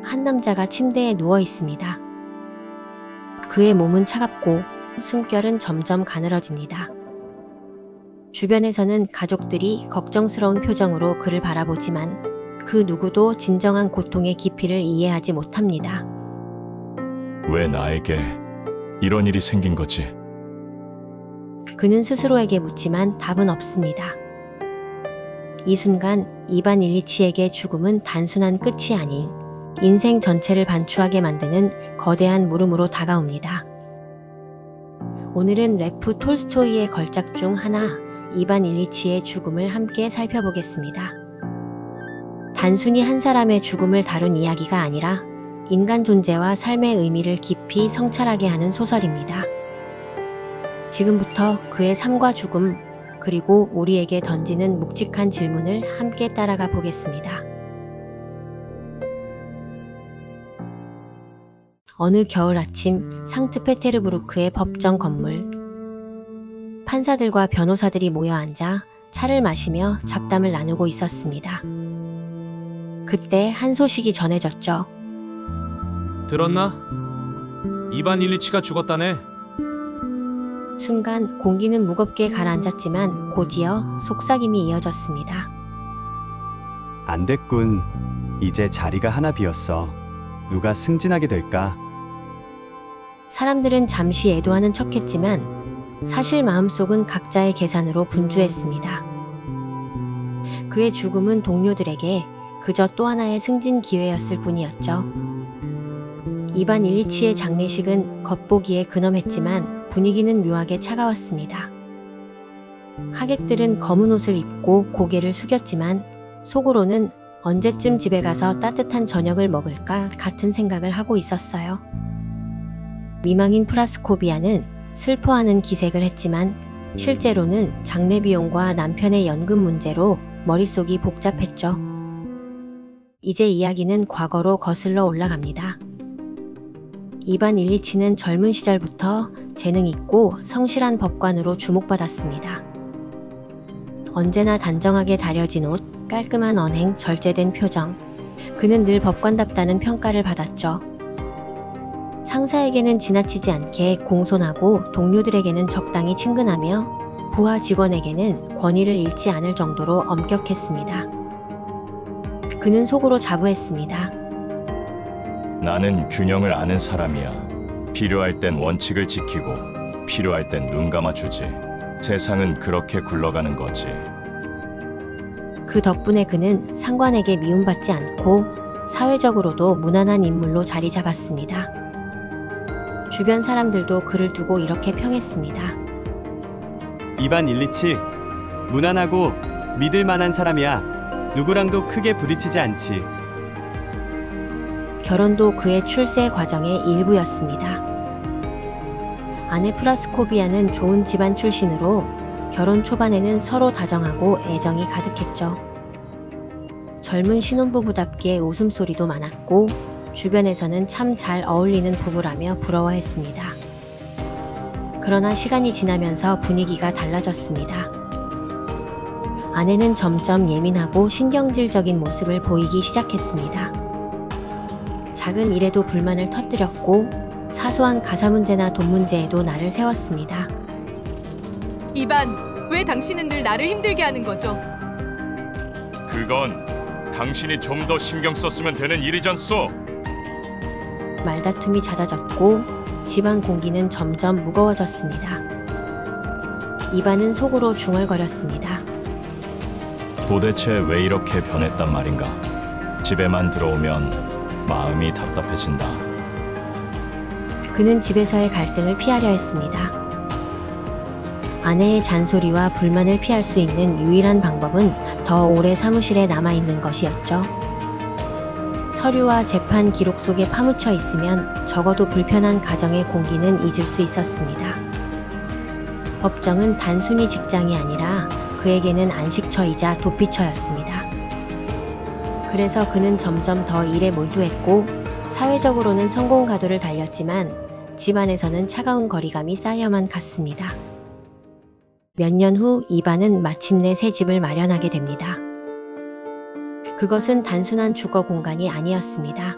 한 남자가 침대에 누워 있습니다. 그의 몸은 차갑고 숨결은 점점 가늘어집니다. 주변에서는 가족들이 걱정스러운 표정으로 그를 바라보지만 그 누구도 진정한 고통의 깊이를 이해하지 못합니다. 왜 나에게 이런 일이 생긴 거지? 그는 스스로에게 묻지만 답은 없습니다. 이 순간 이반 일리치에게 죽음은 단순한 끝이 아닌 인생 전체를 반추하게 만드는 거대한 물음으로 다가옵니다. 오늘은 레프 톨스토이의 걸작 중 하나, 이반 일리치의 죽음을 함께 살펴보겠습니다. 단순히 한 사람의 죽음을 다룬 이야기가 아니라 인간 존재와 삶의 의미를 깊이 성찰하게 하는 소설입니다. 지금부터 그의 삶과 죽음, 그리고 우리에게 던지는 묵직한 질문을 함께 따라가 보겠습니다. 어느 겨울 아침 상트페테르부르크의 법정 건물. 판사들과 변호사들이 모여 앉아 차를 마시며 잡담을 나누고 있었습니다. 그때 한 소식이 전해졌죠. 들었나? 이반 일리치가 죽었다네. 순간 공기는 무겁게 가라앉았지만 곧이어 속삭임이 이어졌습니다. 안 됐군. 이제 자리가 하나 비었어. 누가 승진하게 될까? 사람들은 잠시 애도하는 척했지만 사실 마음속은 각자의 계산으로 분주했습니다. 그의 죽음은 동료들에게 그저 또 하나의 승진 기회였을 뿐이었죠. 이반 일리치의 장례식은 겉보기에 근엄했지만 분위기는 묘하게 차가웠습니다. 하객들은 검은 옷을 입고 고개를 숙였지만 속으로는 언제쯤 집에 가서 따뜻한 저녁을 먹을까 같은 생각을 하고 있었어요. 미망인 프라스코비아는 슬퍼하는 기색을 했지만 실제로는 장례 비용과 남편의 연금 문제로 머릿속이 복잡했죠. 이제 이야기는 과거로 거슬러 올라갑니다. 이반 일리치는 젊은 시절부터 재능 있고 성실한 법관으로 주목받았습니다. 언제나 단정하게 다려진 옷, 깔끔한 언행, 절제된 표정. 그는 늘 법관답다는 평가를 받았죠. 상사에게는 지나치지 않게 공손하고 동료들에게는 적당히 친근하며 부하 직원에게는 권위를 잃지 않을 정도로 엄격했습니다. 그는 속으로 자부했습니다. 나는 균형을 아는 사람이야. 필요할 땐 원칙을 지키고 필요할 땐 눈 감아주지. 세상은 그렇게 굴러가는 거지. 그 덕분에 그는 상관에게 미움받지 않고 사회적으로도 무난한 인물로 자리 잡았습니다. 주변 사람들도 그를 두고 이렇게 평했습니다. 이반 일리치, 무난하고 믿을 만한 사람이야. 누구랑도 크게 부딪히지 않지. 결혼도 그의 출세 과정의 일부였습니다. 아내 프라스코비아는 좋은 집안 출신으로 결혼 초반에는 서로 다정하고 애정이 가득했죠. 젊은 신혼부부답게 웃음소리도 많았고 주변에서는 참 잘 어울리는 부부라며 부러워했습니다. 그러나 시간이 지나면서 분위기가 달라졌습니다. 아내는 점점 예민하고 신경질적인 모습을 보이기 시작했습니다. 작은 일에도 불만을 터뜨렸고 사소한 가사 문제나 돈 문제에도 나를 세웠습니다. 이반, 왜 당신은 늘 나를 힘들게 하는 거죠? 그건 당신이 좀 더 신경 썼으면 되는 일이잖소. 말다툼이 잦아졌고 집안 공기는 점점 무거워졌습니다. 이반은 속으로 중얼거렸습니다. 도대체 왜 이렇게 변했단 말인가? 집에만 들어오면 마음이 답답해진다. 그는 집에서의 갈등을 피하려 했습니다. 아내의 잔소리와 불만을 피할 수 있는 유일한 방법은 더 오래 사무실에 남아있는 것이었죠. 서류와 재판 기록 속에 파묻혀 있으면 적어도 불편한 가정의 공기는 잊을 수 있었습니다. 법정은 단순히 직장이 아니라 그에게는 안식처이자 도피처였습니다. 그래서 그는 점점 더 일에 몰두했고 사회적으로는 성공 가도를 달렸지만 집안에서는 차가운 거리감이 쌓여만 갔습니다. 몇 년 후 이반은 마침내 새 집을 마련하게 됩니다. 그것은 단순한 주거 공간이 아니었습니다.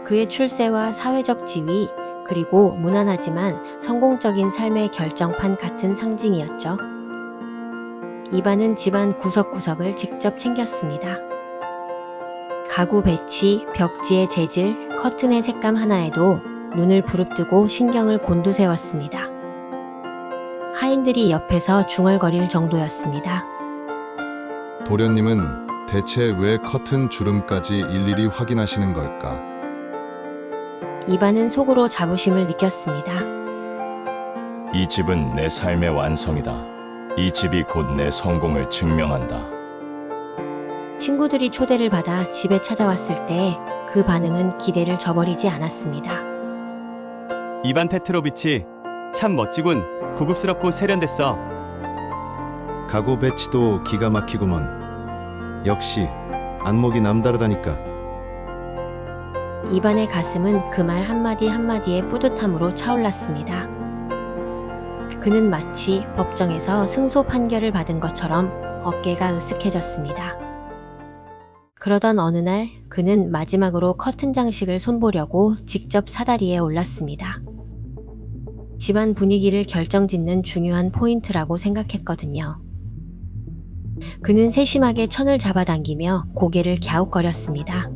그의 출세와 사회적 지위, 그리고 무난하지만 성공적인 삶의 결정판 같은 상징이었죠. 이반은 집안 구석구석을 직접 챙겼습니다. 가구 배치, 벽지의 재질, 커튼의 색감 하나에도 눈을 부릅뜨고 신경을 곤두세웠습니다. 하인들이 옆에서 중얼거릴 정도였습니다. 도련님은 대체 왜 커튼 주름까지 일일이 확인하시는 걸까? 이반은 속으로 자부심을 느꼈습니다. 이 집은 내 삶의 완성이다. 이 집이 곧 내 성공을 증명한다. 친구들이 초대를 받아 집에 찾아왔을 때 그 반응은 기대를 저버리지 않았습니다. 이반 페트로비치, 참 멋지군. 고급스럽고 세련됐어. 가구 배치도 기가 막히구먼. 역시 안목이 남다르다니까. 이반의 가슴은 그 말 한마디 한마디에 뿌듯함으로 차올랐습니다. 그는 마치 법정에서 승소 판결을 받은 것처럼 어깨가 으쓱해졌습니다. 그러던 어느 날 그는 마지막으로 커튼 장식을 손보려고 직접 사다리에 올랐습니다. 집안 분위기를 결정짓는 중요한 포인트라고 생각했거든요. 그는 세심하게 천을 잡아당기며 고개를 갸웃거렸습니다.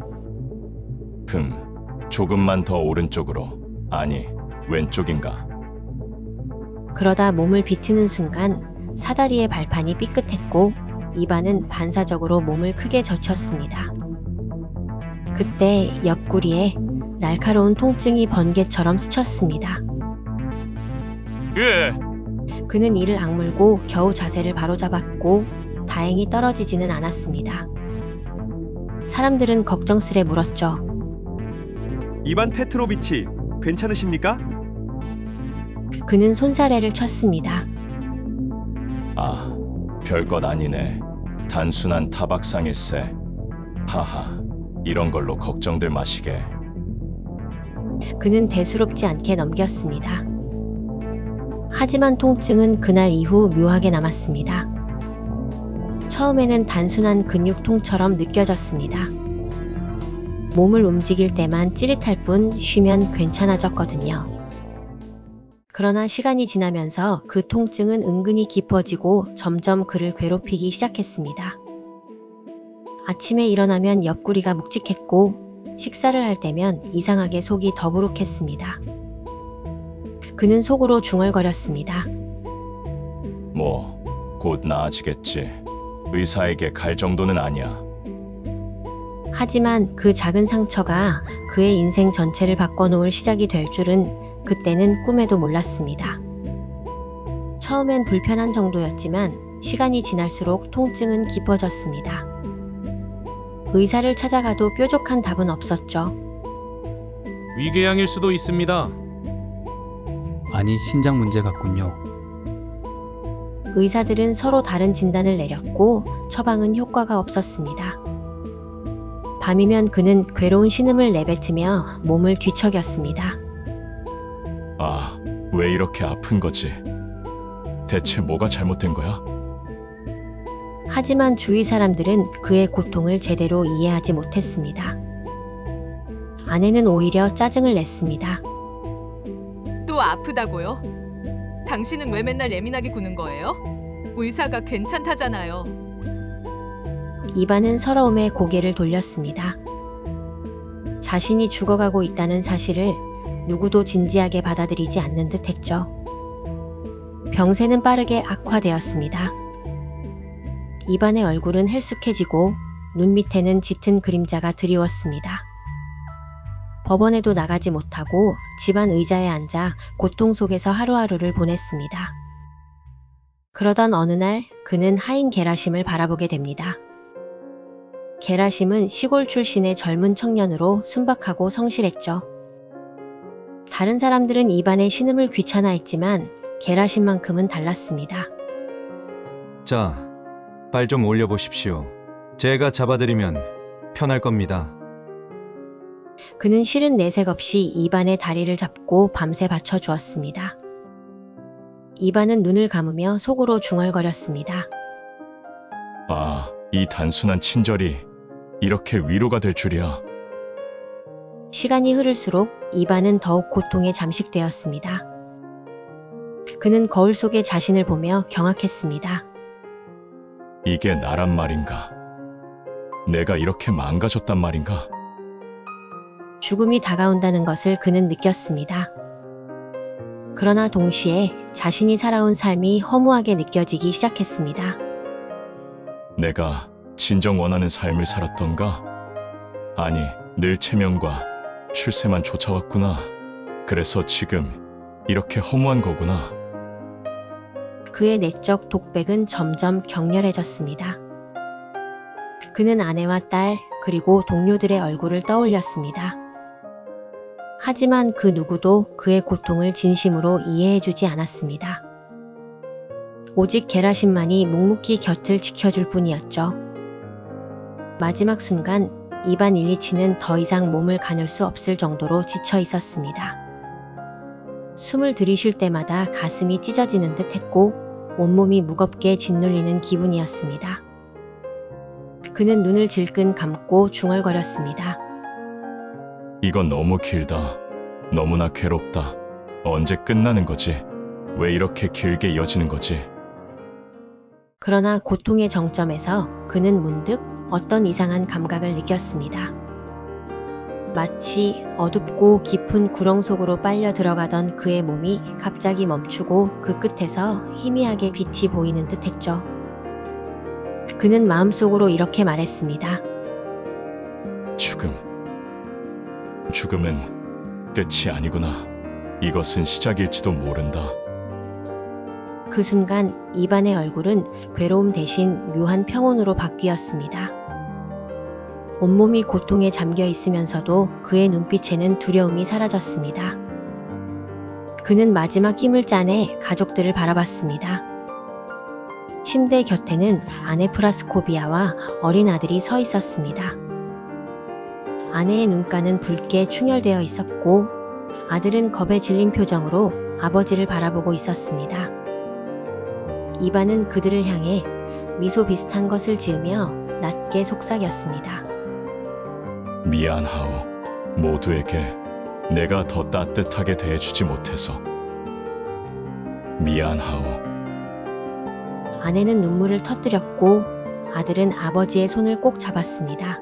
조금만 더 오른쪽으로. 아니, 왼쪽인가? 그러다 몸을 비트는 순간 사다리의 발판이 삐끗했고 이반은 반사적으로 몸을 크게 젖혔습니다. 그때 옆구리에 날카로운 통증이 번개처럼 스쳤습니다. 그는 이를 악물고 겨우 자세를 바로잡았고 다행히 떨어지지는 않았습니다. 사람들은 걱정스레 물었죠. 이반 페트로비치, 괜찮으십니까? 그는 손사래를 쳤습니다. 아, 별것 아니네. 단순한 타박상일세. 하하, 이런 걸로 걱정들 마시게. 그는 대수롭지 않게 넘겼습니다. 하지만 통증은 그날 이후 묘하게 남았습니다. 처음에는 단순한 근육통처럼 느껴졌습니다. 몸을 움직일 때만 찌릿할 뿐 쉬면 괜찮아졌거든요. 그러나 시간이 지나면서 그 통증은 은근히 깊어지고 점점 그를 괴롭히기 시작했습니다. 아침에 일어나면 옆구리가 묵직했고 식사를 할 때면 이상하게 속이 더부룩했습니다. 그는 속으로 중얼거렸습니다. 곧 나아지겠지. 의사에게 갈 정도는 아니야. 하지만 그 작은 상처가 그의 인생 전체를 바꿔놓을 시작이 될 줄은 그때는 꿈에도 몰랐습니다. 처음엔 불편한 정도였지만 시간이 지날수록 통증은 깊어졌습니다. 의사를 찾아가도 뾰족한 답은 없었죠. 위궤양일 수도 있습니다. 아니, 신장 문제 같군요. 의사들은 서로 다른 진단을 내렸고 처방은 효과가 없었습니다. 밤이면 그는 괴로운 신음을 내뱉으며 몸을 뒤척였습니다. 아, 왜 이렇게 아픈 거지? 대체 뭐가 잘못된 거야? 하지만 주위 사람들은 그의 고통을 제대로 이해하지 못했습니다. 아내는 오히려 짜증을 냈습니다. 또 아프다고요? 당신은 왜 맨날 예민하게 구는 거예요? 의사가 괜찮다잖아요. 이반은 서러움에 고개를 돌렸습니다. 자신이 죽어가고 있다는 사실을 누구도 진지하게 받아들이지 않는 듯 했죠. 병세는 빠르게 악화되었습니다. 이반의 얼굴은 헬쑥해지고 눈 밑에는 짙은 그림자가 드리웠습니다. 법원에도 나가지 못하고 집안 의자에 앉아 고통 속에서 하루하루를 보냈습니다. 그러던 어느 날 그는 하인 게라심을 바라보게 됩니다. 게라심은 시골 출신의 젊은 청년으로 순박하고 성실했죠. 다른 사람들은 이반의 신음을 귀찮아했지만 게라심만큼은 달랐습니다. 자, 발 좀 올려보십시오. 제가 잡아드리면 편할 겁니다. 그는 싫은 내색 없이 이반의 다리를 잡고 밤새 받쳐주었습니다. 이반은 눈을 감으며 속으로 중얼거렸습니다. 아, 이 단순한 친절이 이렇게 위로가 될 줄이야. 시간이 흐를수록 이반은 더욱 고통에 잠식되었습니다. 그는 거울 속에 자신을 보며 경악했습니다. 이게 나란 말인가? 내가 이렇게 망가졌단 말인가? 죽음이 다가온다는 것을 그는 느꼈습니다. 그러나 동시에 자신이 살아온 삶이 허무하게 느껴지기 시작했습니다. 내가 진정 원하는 삶을 살았던가? 아니, 늘 체면과 출세만 쫓아왔구나. 그래서 지금 이렇게 허무한 거구나. 그의 내적 독백은 점점 격렬해졌습니다. 그는 아내와 딸 그리고 동료들의 얼굴을 떠올렸습니다. 하지만 그 누구도 그의 고통을 진심으로 이해해주지 않았습니다. 오직 게라신만이 묵묵히 곁을 지켜줄 뿐이었죠. 마지막 순간 이반 일리치는 더 이상 몸을 가눌 수 없을 정도로 지쳐 있었습니다. 숨을 들이쉴 때마다 가슴이 찢어지는 듯 했고 온몸이 무겁게 짓눌리는 기분이었습니다. 그는 눈을 질끈 감고 중얼거렸습니다. 이건 너무 길다. 너무나 괴롭다. 언제 끝나는 거지? 왜 이렇게 길게 이어지는 거지? 그러나 고통의 정점에서 그는 문득 어떤 이상한 감각을 느꼈습니다. 마치 어둡고 깊은 구렁 속으로 빨려 들어가던 그의 몸이 갑자기 멈추고 그 끝에서 희미하게 빛이 보이는 듯 했죠. 그는 마음속으로 이렇게 말했습니다. 죽음은 끝이 아니구나. 이것은 시작일지도 모른다. 그 순간 이반의 얼굴은 괴로움 대신 묘한 평온으로 바뀌었습니다. 온몸이 고통에 잠겨 있으면서도 그의 눈빛에는 두려움이 사라졌습니다. 그는 마지막 힘을 짜내 가족들을 바라봤습니다. 침대 곁에는 아내 프라스코비아와 어린 아들이 서 있었습니다. 아내의 눈가는 붉게 충혈되어 있었고 아들은 겁에 질린 표정으로 아버지를 바라보고 있었습니다. 이반은 그들을 향해 미소 비슷한 것을 지으며 낮게 속삭였습니다. 미안하오. 모두에게 내가 더 따뜻하게 대해주지 못해서. 미안하오. 아내는 눈물을 터뜨렸고 아들은 아버지의 손을 꼭 잡았습니다.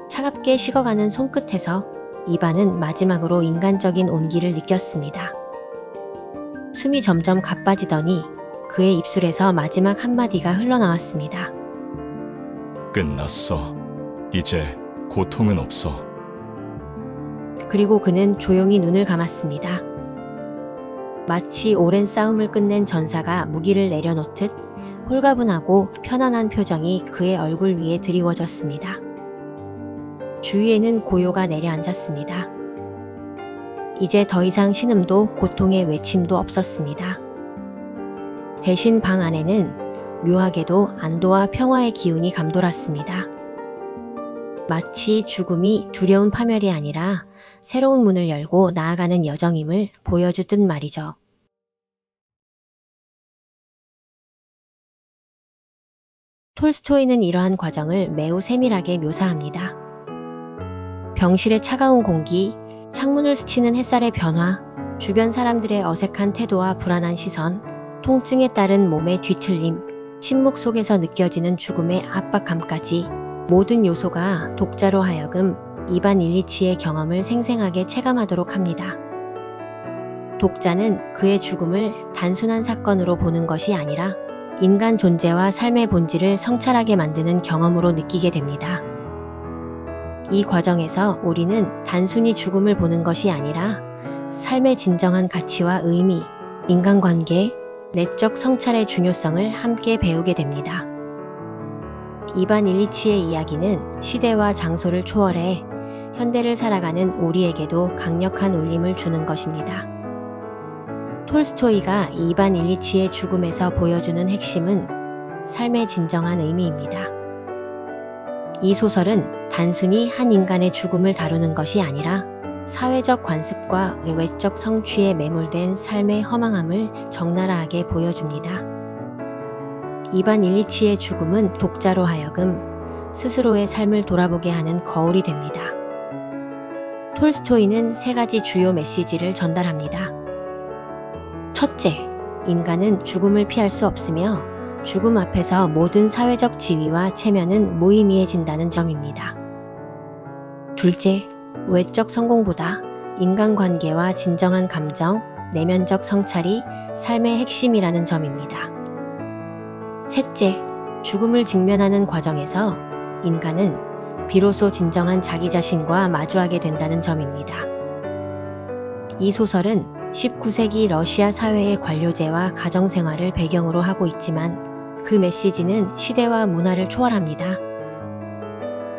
차갑게 식어가는 손끝에서 이반은 마지막으로 인간적인 온기를 느꼈습니다. 숨이 점점 가빠지더니 그의 입술에서 마지막 한마디가 흘러나왔습니다. 끝났어. 이제 고통은 없어. 그리고 그는 조용히 눈을 감았습니다. 마치 오랜 싸움을 끝낸 전사가 무기를 내려놓듯 홀가분하고 편안한 표정이 그의 얼굴 위에 드리워졌습니다. 주위에는 고요가 내려앉았습니다. 이제 더 이상 신음도 고통의 외침도 없었습니다. 대신 방 안에는 묘하게도 안도와 평화의 기운이 감돌았습니다. 마치 죽음이 두려운 파멸이 아니라 새로운 문을 열고 나아가는 여정임을 보여주듯 말이죠. 톨스토이는 이러한 과정을 매우 세밀하게 묘사합니다. 병실의 차가운 공기, 창문을 스치는 햇살의 변화, 주변 사람들의 어색한 태도와 불안한 시선, 통증에 따른 몸의 뒤틀림, 침묵 속에서 느껴지는 죽음의 압박감까지 모든 요소가 독자로 하여금 이반 일리치의 경험을 생생하게 체감하도록 합니다. 독자는 그의 죽음을 단순한 사건으로 보는 것이 아니라 인간 존재와 삶의 본질을 성찰하게 만드는 경험으로 느끼게 됩니다. 이 과정에서 우리는 단순히 죽음을 보는 것이 아니라 삶의 진정한 가치와 의미, 인간관계, 내적 성찰의 중요성을 함께 배우게 됩니다. 이반 일리치의 이야기는 시대와 장소를 초월해 현대를 살아가는 우리에게도 강력한 울림을 주는 것입니다. 톨스토이가 이반 일리치의 죽음에서 보여주는 핵심은 삶의 진정한 의미입니다. 이 소설은 단순히 한 인간의 죽음을 다루는 것이 아니라 사회적 관습과 외적 성취에 매몰된 삶의 허망함을 적나라하게 보여줍니다. 이반 일리치의 죽음은 독자로 하여금 스스로의 삶을 돌아보게 하는 거울이 됩니다. 톨스토이는 세 가지 주요 메시지를 전달합니다. 첫째, 인간은 죽음을 피할 수 없으며 죽음 앞에서 모든 사회적 지위와 체면은 무의미해진다는 점입니다. 둘째, 외적 성공보다 인간관계와 진정한 감정, 내면적 성찰이 삶의 핵심이라는 점입니다. 셋째, 죽음을 직면하는 과정에서 인간은 비로소 진정한 자기 자신과 마주하게 된다는 점입니다. 이 소설은 19세기 러시아 사회의 관료제와 가정생활을 배경으로 하고 있지만 그 메시지는 시대와 문화를 초월합니다.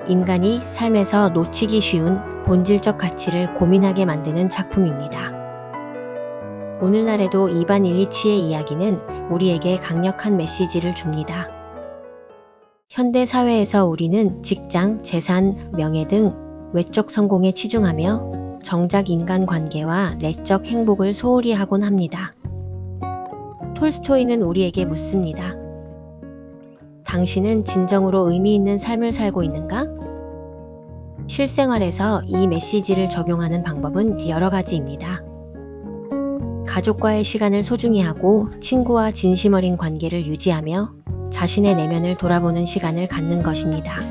인간이 삶에서 놓치기 쉬운 본질적 가치를 고민하게 만드는 작품입니다. 오늘날에도 이반 일리치의 이야기는 우리에게 강력한 메시지를 줍니다. 현대 사회에서 우리는 직장, 재산, 명예 등 외적 성공에 치중하며 정작 인간관계와 내적 행복을 소홀히 하곤 합니다. 톨스토이는 우리에게 묻습니다. 당신은 진정으로 의미 있는 삶을 살고 있는가? 실생활에서 이 메시지를 적용하는 방법은 여러 가지입니다. 가족과의 시간을 소중히 하고 친구와 진심 어린 관계를 유지하며 자신의 내면을 돌아보는 시간을 갖는 것입니다.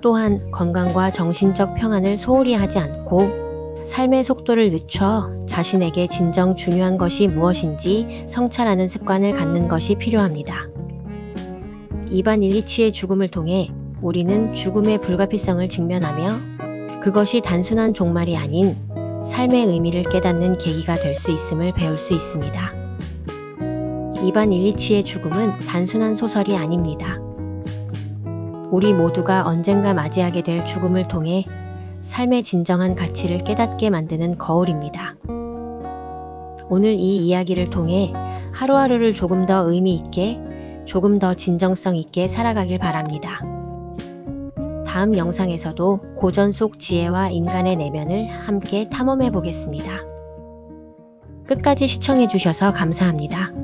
또한 건강과 정신적 평안을 소홀히 하지 않고 삶의 속도를 늦춰 자신에게 진정 중요한 것이 무엇인지 성찰하는 습관을 갖는 것이 필요합니다. 이반 일리치의 죽음을 통해 우리는 죽음의 불가피성을 직면하며 그것이 단순한 종말이 아닌 삶의 의미를 깨닫는 계기가 될 수 있음을 배울 수 있습니다. 이반 일리치의 죽음은 단순한 소설이 아닙니다. 우리 모두가 언젠가 맞이하게 될 죽음을 통해 삶의 진정한 가치를 깨닫게 만드는 거울입니다. 오늘 이 이야기를 통해 하루하루를 조금 더 의미 있게, 조금 더 진정성 있게 살아가길 바랍니다. 다음 영상에서도 고전 속 지혜와 인간의 내면을 함께 탐험해 보겠습니다. 끝까지 시청해 주셔서 감사합니다.